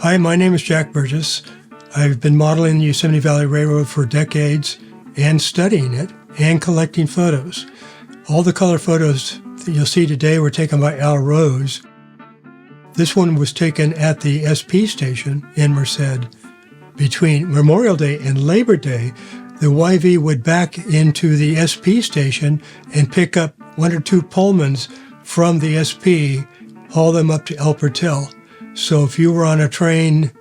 Hi, my name is Jack Burgess. I've been modeling the Yosemite Valley Railroad for decades and studying it and collecting photos. All the color photos that you'll see today were taken by Al Rose. This one was taken at the SP station in Merced. Between Memorial Day and Labor Day, the YV would back into the SP station and pick up one or two Pullmans from the SP, haul them up to El Portal. So if you were on a train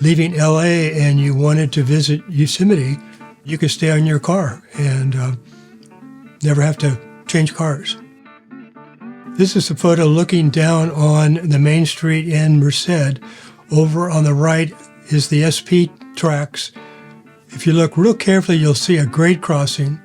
leaving LA and you wanted to visit Yosemite, you could stay on your car and never have to change cars. This is a photo looking down on the main street in Merced. Over on the right is the SP tracks. If you look real carefully, you'll see a grade crossing.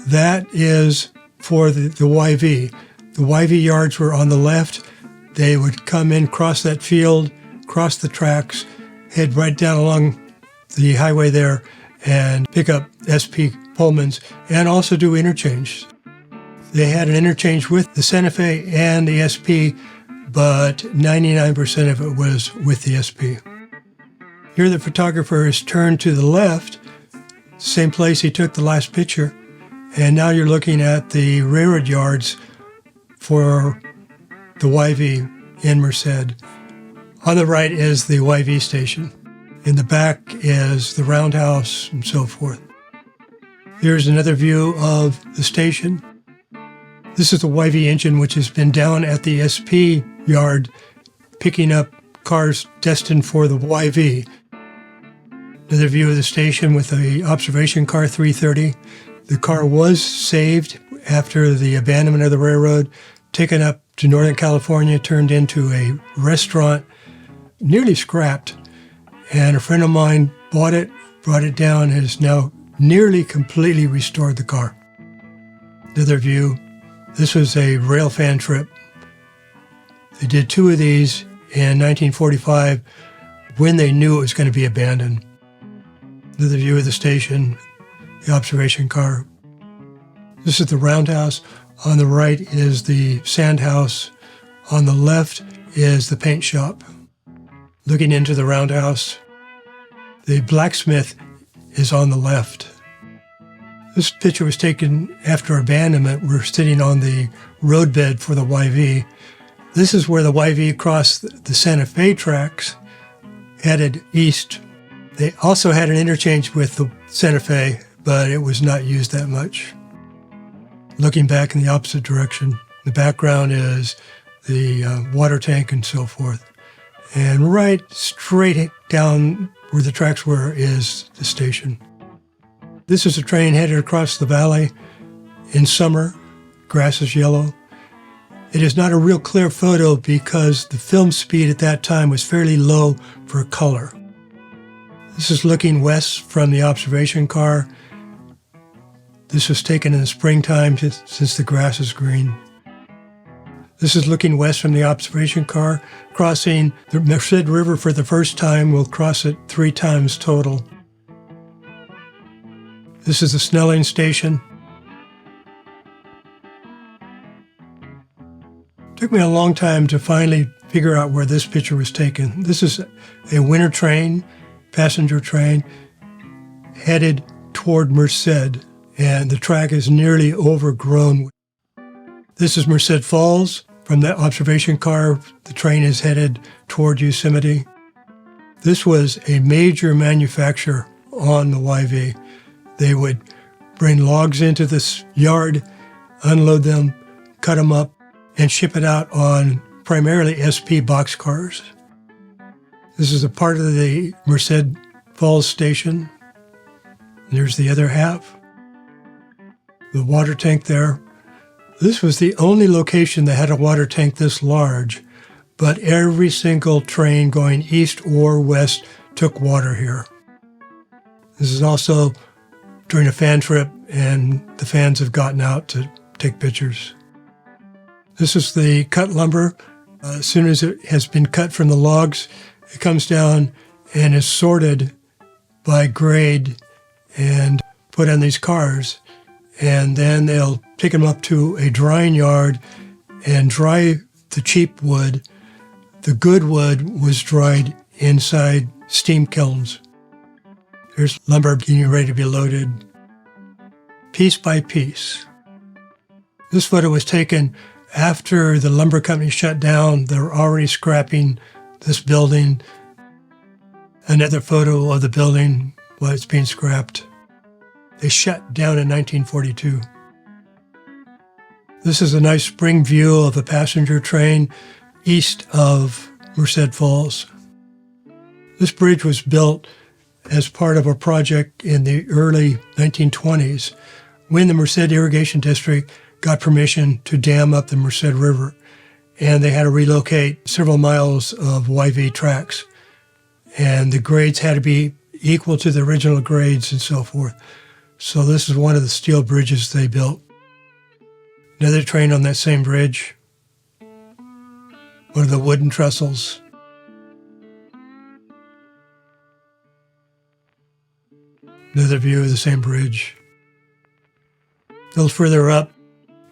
That is for the YV. The YV yards were on the left. They would come in, cross that field, cross the tracks, head right down along the highway there and pick up SP Pullmans and also do interchange. They had an interchange with the Santa Fe and the SP, but 99% of it was with the SP. Here the photographer is turned to the left, same place he took the last picture, and now you're looking at the railroad yards for the YV in Merced. On the right is the YV station. In the back is the Roundhouse and so forth. Here's another view of the station. This is the YV engine, which has been down at the SP yard picking up cars destined for the YV. Another view of the station with the observation car 330. The car was saved after the abandonment of the railroad, taken up to Northern California, turned into a restaurant, nearly scrapped. And a friend of mine bought it, brought it down, and has now nearly completely restored the car. Another view. This was a rail fan trip. They did two of these in 1945 when they knew it was going to be abandoned. Another view of the station, the observation car. This is the Roundhouse. On the right is the sand house. On the left is the paint shop. Looking into the Roundhouse, the blacksmith is on the left. This picture was taken after abandonment. We're sitting on the roadbed for the YV. This is where the YV crossed the Santa Fe tracks, headed east. They also had an interchange with the Santa Fe, but it was not used that much. Looking back in the opposite direction, the background is the water tank and so forth. And right straight down where the tracks were is the station. This is a train headed across the valley in summer. Grass is yellow. It is not a real clear photo because the film speed at that time was fairly low for color. This is looking west from the observation car. This was taken in the springtime since the grass is green. This is looking west from the observation car, crossing the Merced River for the first time. We'll cross it 3 times total. This is the Snelling station. It took me a long time to finally figure out where this picture was taken. This is a winter train, passenger train, headed toward Merced, and the track is nearly overgrown. This is Merced Falls. From that observation car, the train is headed toward Yosemite. This was a major manufacturer on the YV. They would bring logs into this yard, unload them, cut them up, and ship it out on primarily SP boxcars. This is a part of the Merced Falls station. There's the other half. The water tank there. This was the only location that had a water tank this large, but every single train going east or west took water here. This is also during a fan trip, and the fans have gotten out to take pictures. This is the cut lumber. As soon as it has been cut from the logs, it comes down and is sorted by grade and put on these cars. And then they'll pick them up to a drying yard and dry the cheap wood. The good wood was dried inside steam kilns. There's lumber getting ready to be loaded, piece by piece. This photo was taken after the lumber company shut down. They were already scrapping this building. Another photo of the building while it's being scrapped. They shut down in 1942. This is a nice spring view of a passenger train east of Merced Falls. This bridge was built as part of a project in the early 1920s when the Merced Irrigation District got permission to dam up the Merced River, and they had to relocate several miles of YV tracks, and the grades had to be equal to the original grades and so forth. So this is one of the steel bridges they built. Another train on that same bridge, one of the wooden trestles. Another view of the same bridge. A little further up,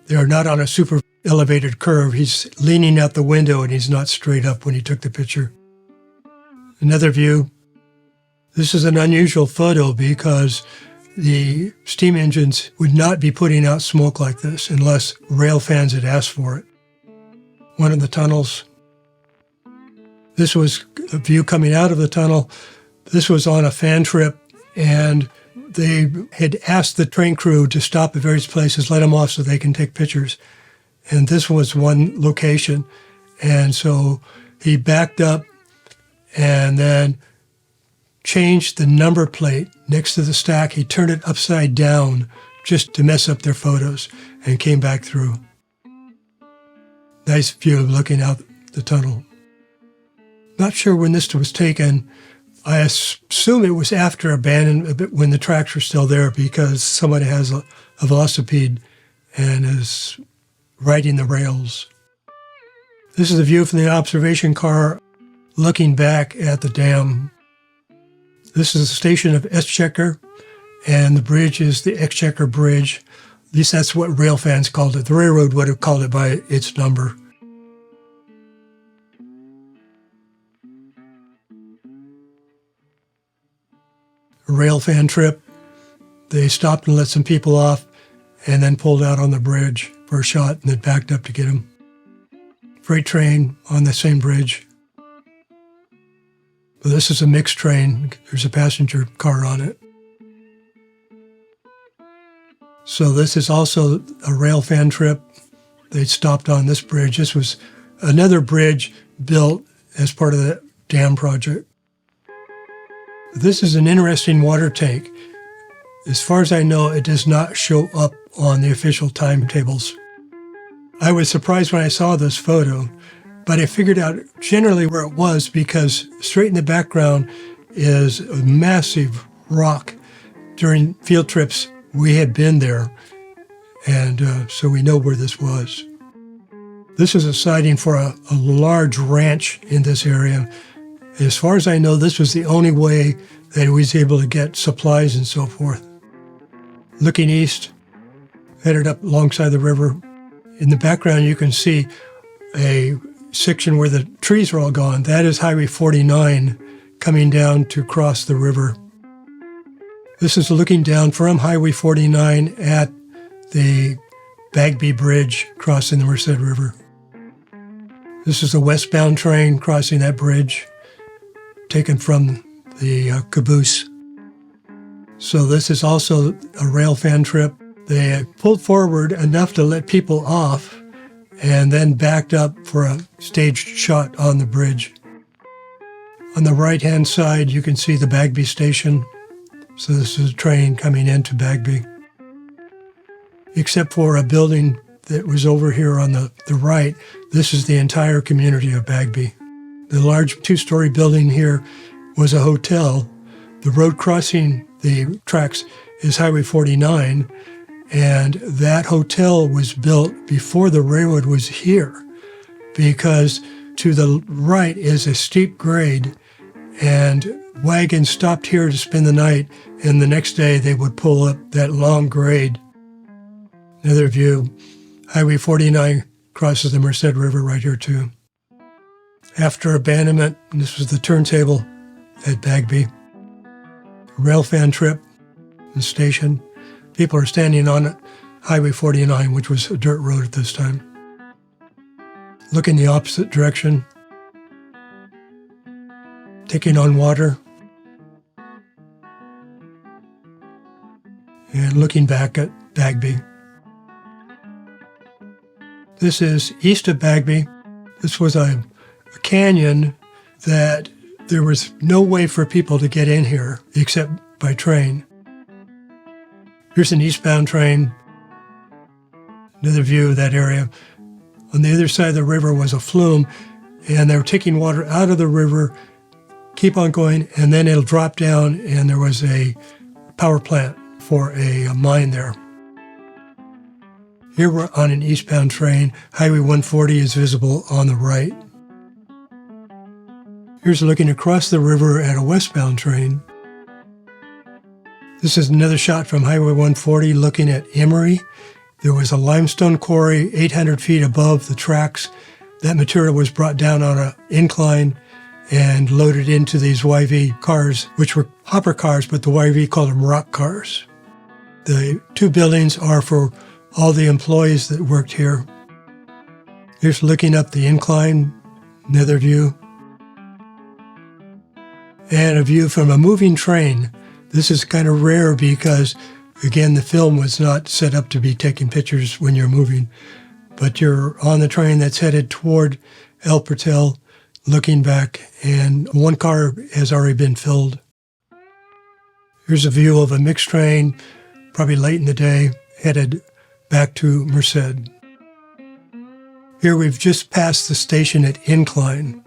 they are not on a super elevated curve. He's leaning out the window and he's not straight up when he took the picture. Another view. This is an unusual photo because the steam engines would not be putting out smoke like this unless rail fans had asked for it. One of the tunnels. This was a view coming out of the tunnel. This was on a fan trip, and they had asked the train crew to stop at various places, let them off so they can take pictures. And this was one location. And so he backed up and then changed the number plate next to the stack. He turned it upside down just to mess up their photos and came back through. Nice view of looking out the tunnel. Not sure when this was taken. I assume it was after Abandonment, when the tracks were still there, because somebody has a velocipede and is riding the rails. This is a view from the observation car looking back at the dam. This is the station of Exchequer, and the bridge is the Exchequer Bridge. At least that's what rail fans called it. The railroad would have called it by its number. A rail fan trip. They stopped and let some people off and then pulled out on the bridge for a shot and then backed up to get them. Freight train on the same bridge. Well, this is a mixed train. There's a passenger car on it. So this is also a rail fan trip. They stopped on this bridge. This was another bridge built as part of the dam project. This is an interesting water tank. As far as I know, it does not show up on the official timetables. I was surprised when I saw this photo, but I figured out generally where it was because straight in the background is a massive rock. During field trips, we had been there, and so we know where this was. This is a sighting for a large ranch in this area. As far as I know, this was the only way that he was able to get supplies and so forth. Looking east, headed up alongside the river. In the background, you can see a section where the trees are all gone. That is Highway 49 coming down to cross the river. This is looking down from Highway 49 at the Bagby Bridge crossing the Merced River. This is a westbound train crossing that bridge, taken from the Caboose. So this is also a rail fan trip. They pulled forward enough to let people off and then backed up for a staged shot on the bridge. On the right-hand side, you can see the Bagby station. So this is a train coming into Bagby. Except for a building that was over here on the right, this is the entire community of Bagby. The large two-story building here was a hotel. The road crossing the tracks is Highway 49, and that hotel was built before the railroad was here because to the right is a steep grade, and wagons stopped here to spend the night, and the next day they would pull up that long grade. Another view, Highway 49 crosses the Merced River right here too. After Abandonment, this was the turntable at Bagby. Rail fan trip, the station. People are standing on Highway 49, which was a dirt road at this time. Looking the opposite direction. Taking on water. And looking back at Bagby. This is east of Bagby. This was a canyon that there was no way for people to get in here except by train. Here's an eastbound train. Another view of that area. On the other side of the river was a flume, and they were taking water out of the river, keep on going, and then it'll drop down, and there was a power plant for a mine there. Here we're on an eastbound train. Highway 140 is visible on the right. Here's looking across the river at a westbound train. This is another shot from Highway 140 looking at Emory. There was a limestone quarry 800 feet above the tracks. That material was brought down on an incline and loaded into these YV cars, which were hopper cars, but the YV called them rock cars. The two buildings are for all the employees that worked here. Here's looking up the incline, another view. And a view from a moving train. This is kind of rare because, again, the film was not set up to be taking pictures when you're moving. But you're on the train that's headed toward El Portal, looking back, and one car has already been filled. Here's a view of a mixed train, probably late in the day, headed back to Merced. Here we've just passed the station at Incline.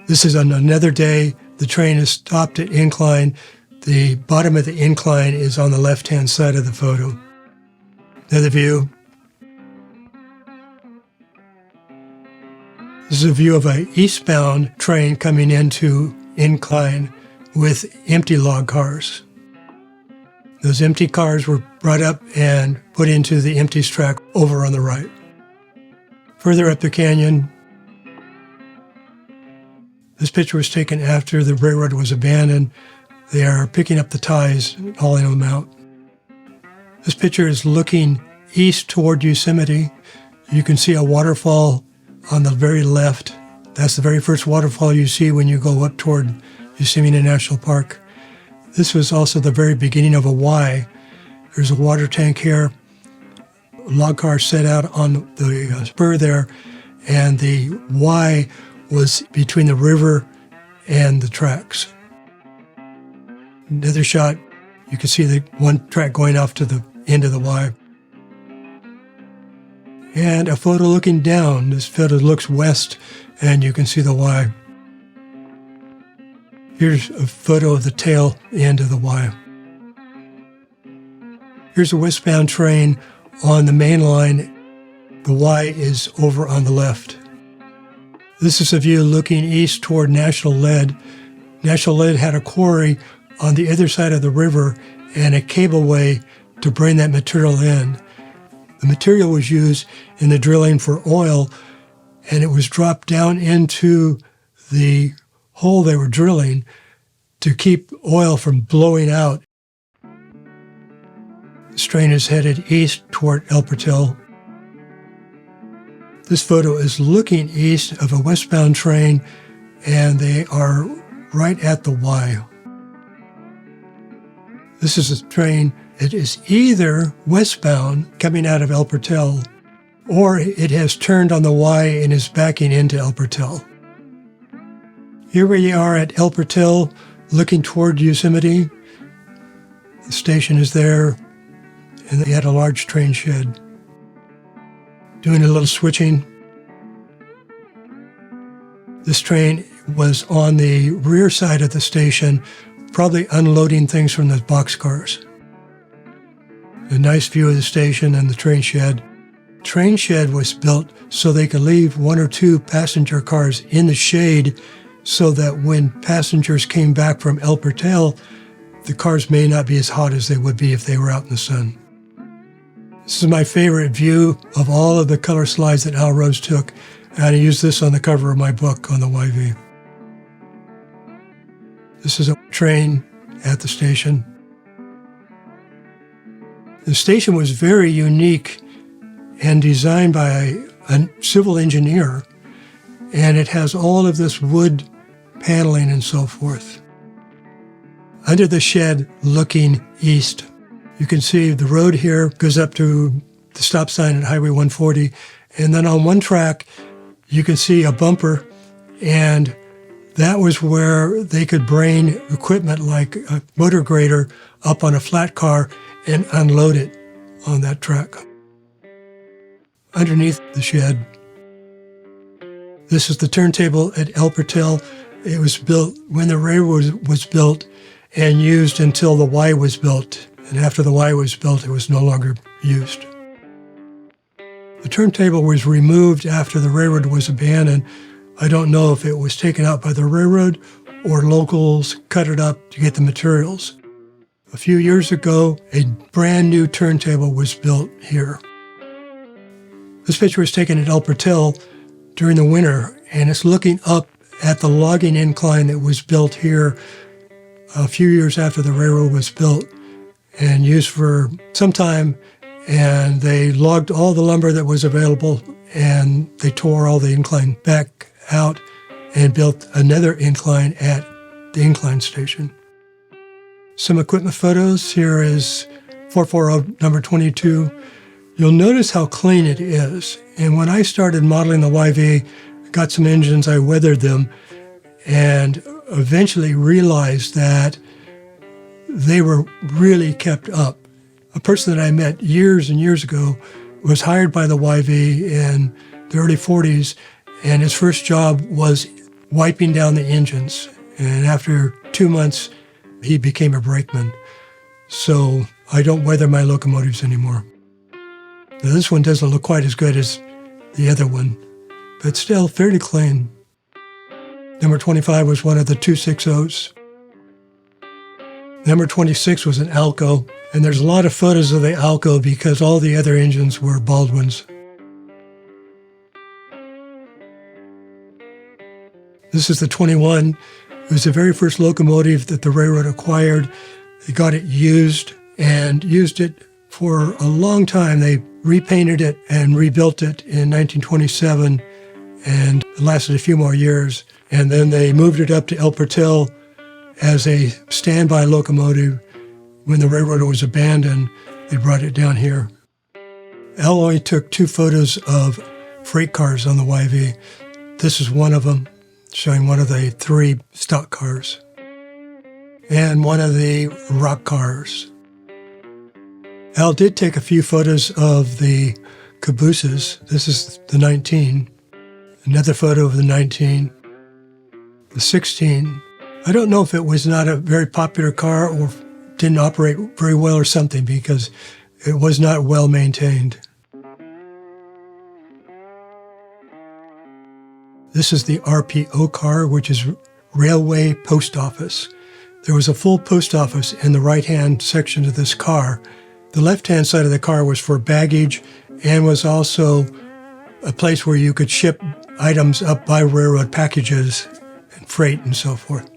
This is on another day. The train is stopped at Incline. The bottom of the incline is on the left-hand side of the photo. Another view. This is a view of an eastbound train coming into Incline with empty log cars. Those empty cars were brought up and put into the empties track over on the right. Further up the canyon, this picture was taken after the railroad was abandoned. They are picking up the ties and hauling them out. This picture is looking east toward Yosemite. You can see a waterfall on the very left. That's the very first waterfall you see when you go up toward Yosemite National Park. This was also the very beginning of a Y. There's a water tank here. A log car set out on the spur there, and the Y was between the river and the tracks. Another shot, you can see the one track going off to the end of the Y. And a photo looking down. This photo looks west, and you can see the Y. Here's a photo of the tail end of the Y. Here's a westbound train on the main line. The Y is over on the left. This is a view looking east toward National Lead. National Lead had a quarry on the other side of the river and a cableway to bring that material in. The material was used in the drilling for oil, and it was dropped down into the hole they were drilling to keep oil from blowing out. This train is headed east toward El Portal. This photo is looking east of a westbound train, and they are right at the Y. This is a train that is either westbound coming out of El Portal, or it has turned on the Y and is backing into El Portal. Here we are at El Portal, looking toward Yosemite. The station is there, and they had a large train shed. Doing a little switching. This train was on the rear side of the station, probably unloading things from the boxcars. A nice view of the station and the train shed. Train shed was built so they could leave one or two passenger cars in the shade so that when passengers came back from El Portal, the cars may not be as hot as they would be if they were out in the sun. This is my favorite view of all of the color slides that Al Rose took. And I use this on the cover of my book on the YV. This is a train at the station. The station was very unique and designed by a civil engineer, and it has all of this wood paneling and so forth. Under the shed, looking east, you can see the road here goes up to the stop sign at Highway 140, and then on one track, you can see a bumper, and that was where they could bring equipment like a motor grader up on a flat car and unload it on that track. Underneath the shed, this is the turntable at El Portal. It was built when the railroad was built and used until the Y was built. And after the Y was built, it was no longer used. The turntable was removed after the railroad was abandoned. I don't know if it was taken out by the railroad or locals cut it up to get the materials. A few years ago, a brand new turntable was built here. This picture was taken at El Portal during the winter, and it's looking up at the logging incline that was built here a few years after the railroad was built and used for some time. And they logged all the lumber that was available, and they tore all the incline back out and built another incline at the Incline station. Some equipment photos. Here is 440 number 22. You'll notice how clean it is. And when I started modeling the YV, I got some engines, I weathered them, and eventually realized that they were really kept up. A person that I met years and years ago was hired by the YV in the early 40s, and his first job was wiping down the engines. And after 2 months, he became a brakeman. So I don't weather my locomotives anymore. Now, this one doesn't look quite as good as the other one, but still fairly clean. Number 25 was one of the 260s. Number 26 was an Alco, and there's a lot of photos of the Alco because all the other engines were Baldwins. This is the 21. It was the very first locomotive that the railroad acquired. They got it used and used it for a long time. They repainted it and rebuilt it in 1927, and it lasted a few more years. And then they moved it up to El Portal as a standby locomotive. When the railroad was abandoned, they brought it down here. Al only took 2 photos of freight cars on the YV. This is one of them, showing one of the 3 stock cars and one of the rock cars. Al did take a few photos of the cabooses. This is the 19. Another photo of the 19. The 16. I don't know if it was not a very popular car or didn't operate very well or something, because it was not well maintained. This is the RPO car, which is Railway Post Office. There was a full post office in the right-hand section of this car. The left-hand side of the car was for baggage and was also a place where you could ship items up by railroad, packages and freight and so forth.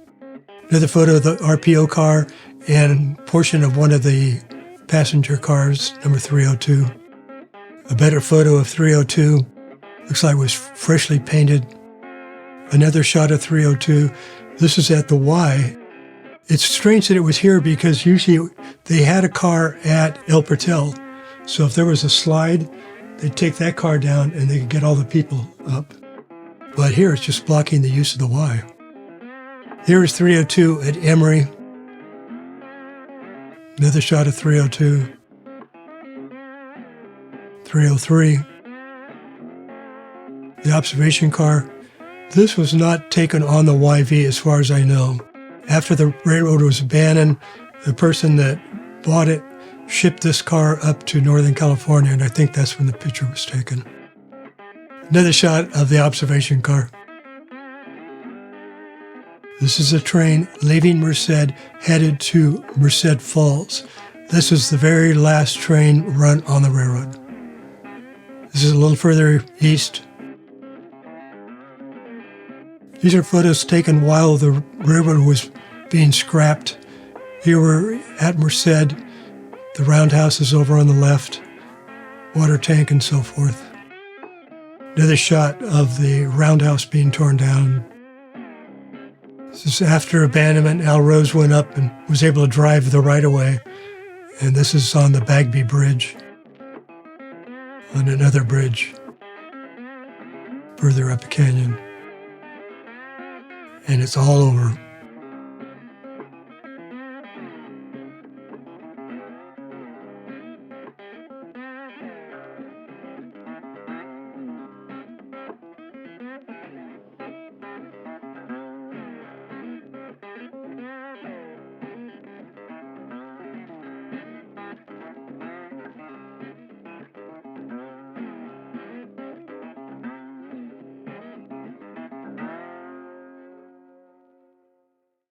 Another photo of the RPO car and a portion of one of the passenger cars, number 302. A better photo of 302. Looks like it was freshly painted. Another shot of 302. This is at the Y. It's strange that it was here because usually they had a car at El Portal. So if there was a slide, they'd take that car down and they could get all the people up. But here it's just blocking the use of the Y. Here is 302 at Emory. Another shot of 302. 303. The observation car. This was not taken on the YV as far as I know. After the railroad was abandoned, the person that bought it shipped this car up to Northern California, and I think that's when the picture was taken. Another shot of the observation car. This is a train leaving Merced, headed to Merced Falls. This is the very last train run on the railroad. This is a little further east. These are photos taken while the railroad was being scrapped. Here we're at Merced. The Roundhouse is over on the left, water tank and so forth. Another shot of the Roundhouse being torn down. This is after Abandonment. Al Rose went up and was able to drive the right-of-way. And this is on the Bagby Bridge, on another bridge further up the canyon. And it's all over.